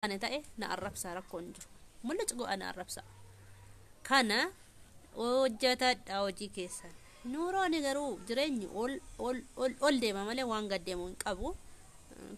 أنا تأه نعرف سارة كونجر ملج جو أنا أعرف سا كنا وجدت أوجي كيسان نوراني غرو جريني أول ديما مالي وان قد ديمون كابو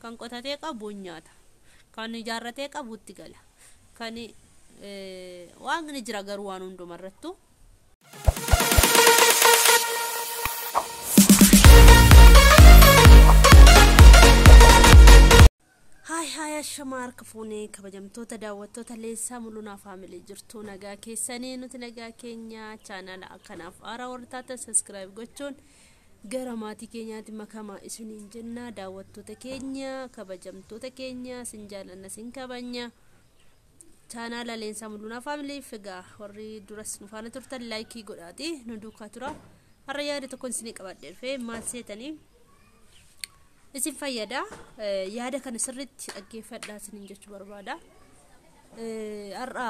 كان قطعتي كابو نياتا كان جارتي كابو تقلا كان وان نجرا غروان اندو مرتو هاي الشمار كفوني كبجمتو تداوتو تليسا ملونا فاميلي جرتو نغا كيساني نوت نغا كينيا channel akanaaf ara wartaata subscribe gochuun garamaatii keenyaatti makama isiniin jenna daawwattoota keenya kabajamtoota keenya sinjaalanna sin kabanya channel leensa muluna family figa warri duras nufaana turtan like godhaati nu duukaa tura har'a yaada tokko isin qabadhe fe maal seetanii isin fayyada yaada kana sirriitti dhaggeeffadhaa isin jechuu barbaada har'a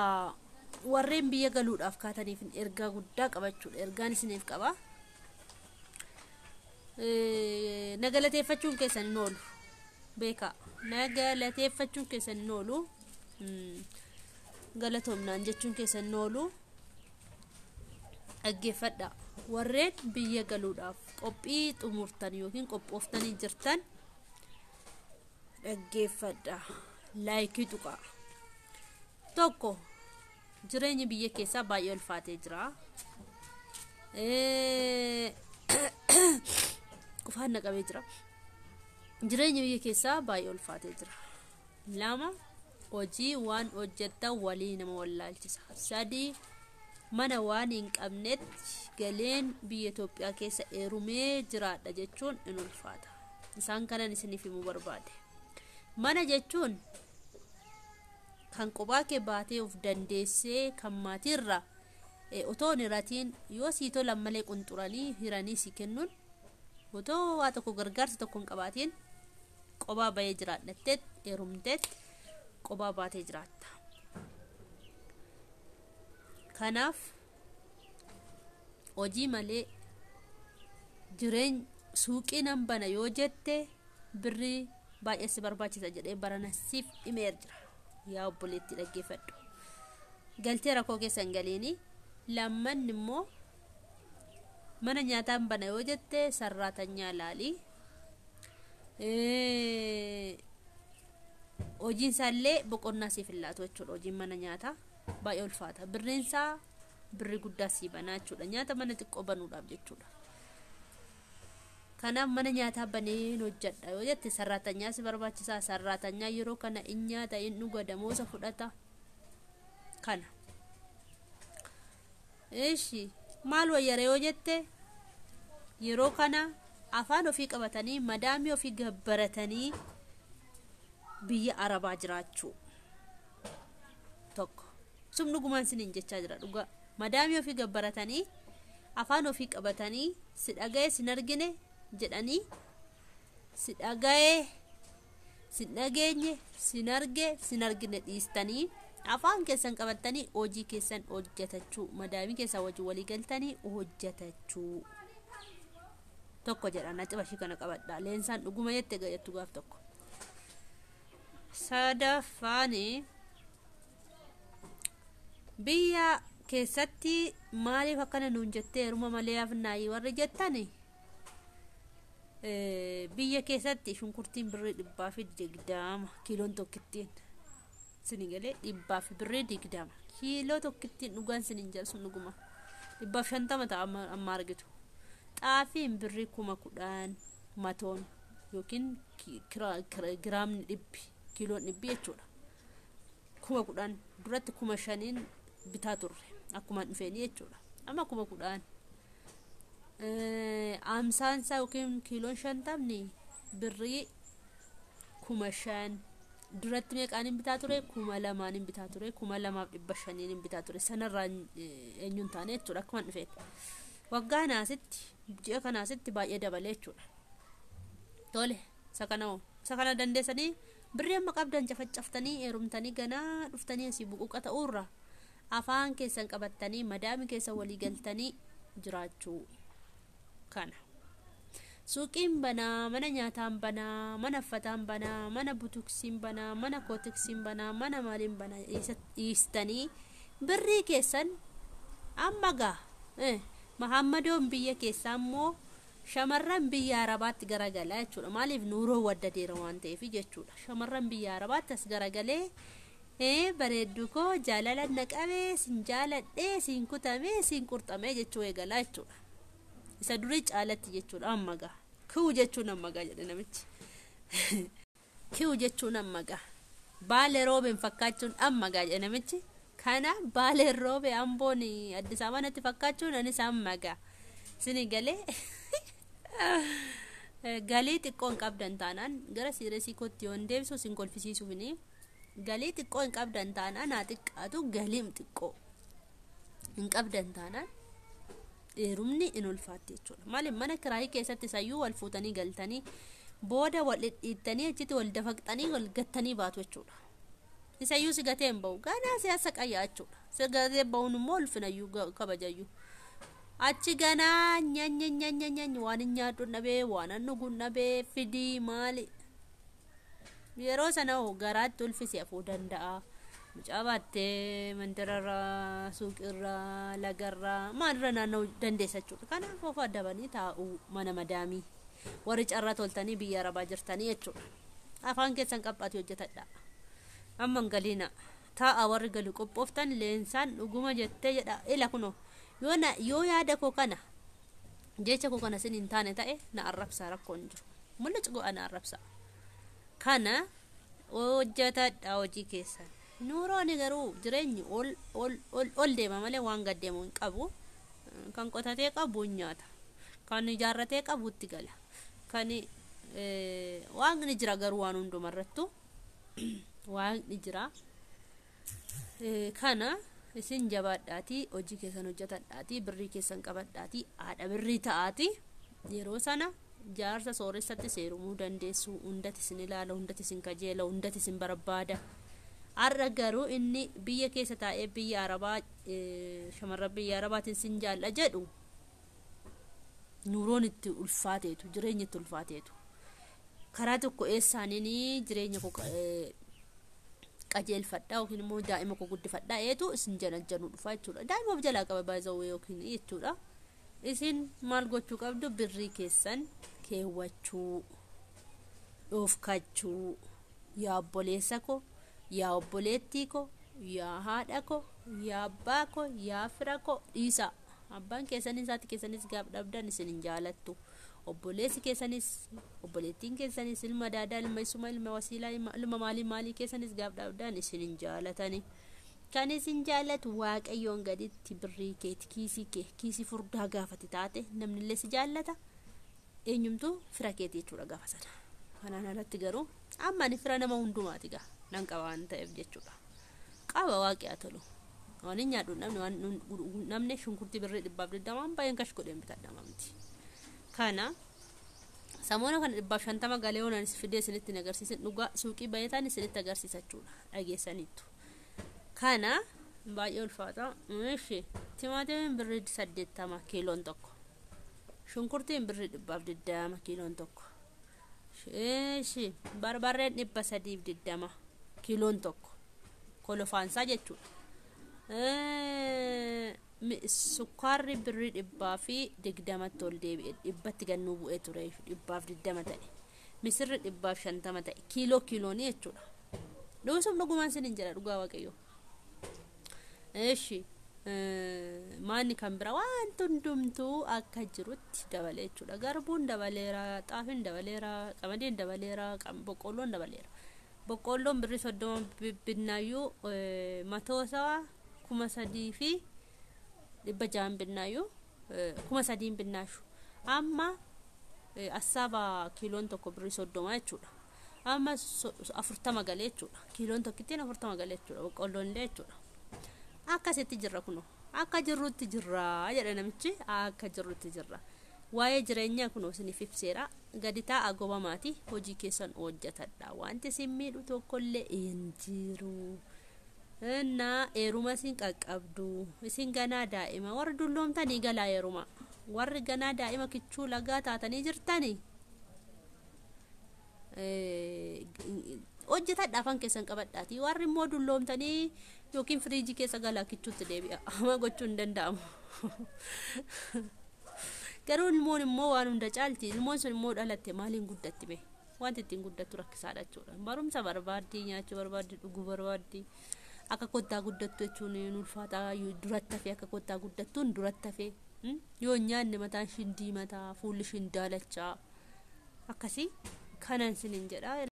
warreen biyya galuudhaaf kaataniif ergaa guddaa qabachuudha ergaan isiniif qaba nagalateeffachuun keessan noolu beeka nagalateeffachuun keessan noolu galatoomnaan jechuun keessan noolu dhaggeeffadhaa warreen biyya galuudhaaf qophii xumurtan yookiin qophooftanii jirtan dhaggeeffadhaa like tuqa tokko jireenya biyya keessaa baay'ee ulfaatee jira qufaan naqabee jira jireenya biyya keessaa baay'ee ulfaatee jira lama hojii waan hojjetta walii nama wallaalchisa sadii mana waan hin qabnetti galeen biyya Itoophiyaa keessa eerumee jiraadha jechuun in ulfaata isaan kanan isiniif himuu barbaade mana jechuun kan qophaa kee baatee of dandeessee kan maatiirra otoo niratiin yoo siitoo lammalee qunxuranii hiranii si kennuun otoo waa tokko gargaarsa tokko hin qabaatiin qophaa bahee jiraadhattee eerumteet qophaa baatee jiraatta kanaaf hojii malee jireenya suuqii nan bana yoo jette birrii baay'ee si barbaachisa jedhee baranasiif himeer jira yaa obboleetti dhaggeeffadhu galtee rakkoo keessan galiini lamman immoo mana nyaataan bana yoo jette sarraatanyaa laali hojiin isaallee boqonnaa siif laatu jechuudha hojiin mana nyaataa baay'ee ulfaata birriinsaa birri guddaa si banaa jechuudha nyaata mana xiqqoo banuudhaaf jechuudha kanaaf mana nyaataa banee hojjedha yoo jette sarraatanyaa si barbaachisaa sarraatanyaa yeroo kana in nyaata in dhuga damoosa fudhata kana eeshi maal wayyare yoo jette yeroo kana afaan ofii qabatanii madaamii ofii gabbaratanii biyya arabaa jiraachuu tokko sumnu gumaan sinin jechaa jira dhuga madaamii ofii gabbaratanii afaan ofii qabatanii si dhagaye sin argine jedhanii si dhagaye sin dhageenye sin arge sin argine dhiistanii afaan keessan qabatanii hojii keessan hojjetachuu madaamii keessan wajjin walii galtanii hojjetachuu tokko jedhana cibashii kana qabadhaa leensaan dhuguma jette gayattu gaaf tokko sadafaani biyya keessatti maaliif akkana nuun jettee heruma malee afnaayi warri jettani biyya keessatti shunkurtiin birrii 120 kiiloon tokkittiin sinigalee 120 kiiloo tokkittiin dhugaan sinin jalsun dhuguma 150 ta'a amma argitu xaafiin birrii 10,000 matoon yookiin giraamni 100 kiiloon 100 jechuudha 10,000 duratti 5,000 bitaa turre akkuma dhufeeni jechuudha amma 10,000 amsaansa yookiin kiiloon 50 birrii 5,000 duratti meeqaanin bitaa ture 2,000 bitaa ture 2,500 bitaa ture sanarraa eenyuun taane jechuudha akkuma dhufeen waggaa naasitti ji'a kanaasitti baay'ee dabalee jechuudha tole sakana dandeessanii birrii amma qabdan cafacaftanii eerumtanii ganaa dhuftanii asii buquqa ta'uurra afaan keessan qabattanii madaamii keessan walii galtanii jiraachuu kana suuqiin banaa, mana nyaataan banaa, mana uffataan banaa, mana butuksiin banaa, mana kootiksiin banaa, mana maaliin banaa dhiistanii birrii keessan amma gaa Mahammadoon biyya keessaa immoo shamarran biyya Arabaatti garagalaa jechuudha. Maaliif nuuroo wadda deera waan ta'eef jechuudha. Shamarran biyya Arabaatti as garagalee bareeddu koo jaalala naqabee sin jaaladhee sin kutamee sin qurxamee jechuu eegalaa jechuudha. Isa durii caalatti jechuudha amma gaa. Kiu jechuun amma gaa jedhe namichi. Kiu jechuun amma gaa. Baalee roobeen fakkaachuun amma gaa jedhe namichi. Kana Baalee roobee Amboon Addis Ababaatti fakkaachuun anis amma gaa. Sini galee galii xiqqoon qabdan taanaan gara siiresii kootti yoon deebisu sin kolfisiisuufini galii xiqqoo hin qabdan taanaan haa xiqqaatu galiim xiqqoo hin qabdan taanaan dheerumni in ulfaatti jechuudha. Maaliif mana kiraayii keessatti sayyuu wal fuutanii galtanii booda wal dhidhiittanii achitti wal dafaqxanii wal gattanii baatu jechuudha. Isayyuu si gatee hin bahu ganaa siyaasa qayyaa jechuudha. Si gatee bahuun immoo ulfinayyuu kabajayyuu. Achi ganaa nyaanyi waan nyaadhu dhabee waan nugu dhabee fidii maali yeroo sana garaatti ulfisi afuu danda'a. Mucaa baattee mandararraa suuqirraa lagarraa maalirra naanna'uu dandeessa jechuudha. Kanaaf of addabanii taa'uu mana madaamii warri carraa toltanii biyya Arabaa jirtanii jechuudha. Afaan keessan qabxaati hojjetadha. Amma galiina taa'a warri galu qophooftan leensaan dhuguma jettee jedha ila kunoo. Yoo yaada koo kana jecha koo kana sin hin taane ta'e na arrabsaa rakkoon jiru. Mul'achi go'a na arrabsaa. Kana hojjetadha hojii keessan. Nuurooni garuu jireenyi ol deema malee waan gad deemu hin qabu. Kan qotatee qabu nyaata. Kan ijaarratee qabuutti gala. Kan waaqni jira garuu waan hundumarrattu waaqni jira. Kana isin jabaadhaatii hojii keessan hojjetadhaatii birrii keessan qabadhaatii haadha birrii ta'aatii yeroo sana jaarsa sooressatti seerumuu dandeessu hundati isin ilaala hundati isin kajeela hundati isin barbaada. Har'a garuu inni biyya keessa taa'ee biyya Arabaa shamarran biyya Arabaatiin sin jaalla jedhu nuuroon itti ulfaateetu jireenya itti ulfaateetu karaa tokko eessaaniin jireenya qajeelfadhaa yookiin immoo daa'ima koo guddifadhaa eetu isin janajjanuu dhufaa jechuudha. Daa'ima of jalaa qaba baay'ee yookiin jechuudha. Isin maal gochuu qabdu birrii keessan keewwachuu dhoofkachuu yaa obboleessa koo yaa obboleettii koo yaa haadha koo yaa abbaa koo yaa fira koo dhiisa. Abbaan keessanis haati keessanis gaaf dhabdan isin hin jaalattu. Obboleessi keessanis obboleettiin keessanis ilma daadaa ilma isuma ilma wasiilaa ilma maalii keessanis gaaf dhabdan isin hin jaalatani. Kan isin jaalatu waaqayyoon gaditti birrii keeti kiisii furdaa gaafati taate namni illee si jaallata. Eenyumtuu fira keeti jechuudha gaafa sana. Kanaan alatti garuu amma ani fira nama hundumaati gaa nan qaba waan ta'eef jechuudha. Qaba waaqaa tolu. Waan nyaadhu namni shunkurtii birrii 220 baay'een kash godheen bitadha mamti. Kana samoona kana 150 galee onan fidee isinitti agarsiisan dhugaa suuqii baay'ataan isinitti agarsiisachuudha dhageessaniitu. Kana baay'ee ulfaata. Ishi timaatimiin birrii 80 kiiloon tokko. Shunkurtiin birrii 220 kiiloon tokko. Ishi barbarreen 320 kiiloon tokko. Kolofaansaa jechuudha. Sukkaarri birrii 120 ol deebi'e 100 gannuu bu'ee ture 120 ta'e. Misirri 150 ta'e kiilooni jechuudha. Dhugumaan dhugumaan sinin jedha dhugaa waaqayyo. Ishi maanni kan bira waan hundumtuu akka jirutti dabalee jechuudha. Garbuun dabaleera, xaafiin dabaleera, qamadiin dabaleera, boqqoolloon dabaleera. Boqqoolloon birrii 30 binnaayyuu matoosaa 3,000 fi 600 binnaayyuu 3,000 binnaashu. Amma assaaba kiiloon tokko birrii 30 jechuudha. Amma 40 galee jechuudha. Kiiloon tokkittiin 40 galee jechuudha. Boqqoolloon illee jechuudha. Akkasitti jirra kuno. Akka jirrutti jirra jedha namichi. Akka jirrutti jirra. Waa'ee jireenyaa kuno isiniif ibseera. Gadi taa'a gobamaati. Hojii keessan hojjetadha. Wanti isin miidhu tokkollee hin jiru. Innaa eeruma isin qaqqabdu. Isin ganaa daa'ima warra dulloomtanii galaa eeruma. warri ganaa daa'ima kichuu lagaa taatanii jirtani hojjetadha afaan keessan qabadhaati warri immoo dulloomtanii yookiin firiijii keessa galaa kichuutti deebi'a ama gochuu hin danda'amu garuu ilmoon immoo waan hunda caalti ilmoon sun immoo dhalatte maaliin guddatti be wanti ittiin guddattu rakkisaadha jechuudha barumsa barbaaddi nyaachuu barbaaddi dhuguu barbaaddi akka kottaa guddattu jechuun ulfaataa duratti hafee akka kottaa guddattuun duratti hafee yoo nyaanne mataan ishii diimataa fuulli ishii daalachaa akkasii kanan sinin jedha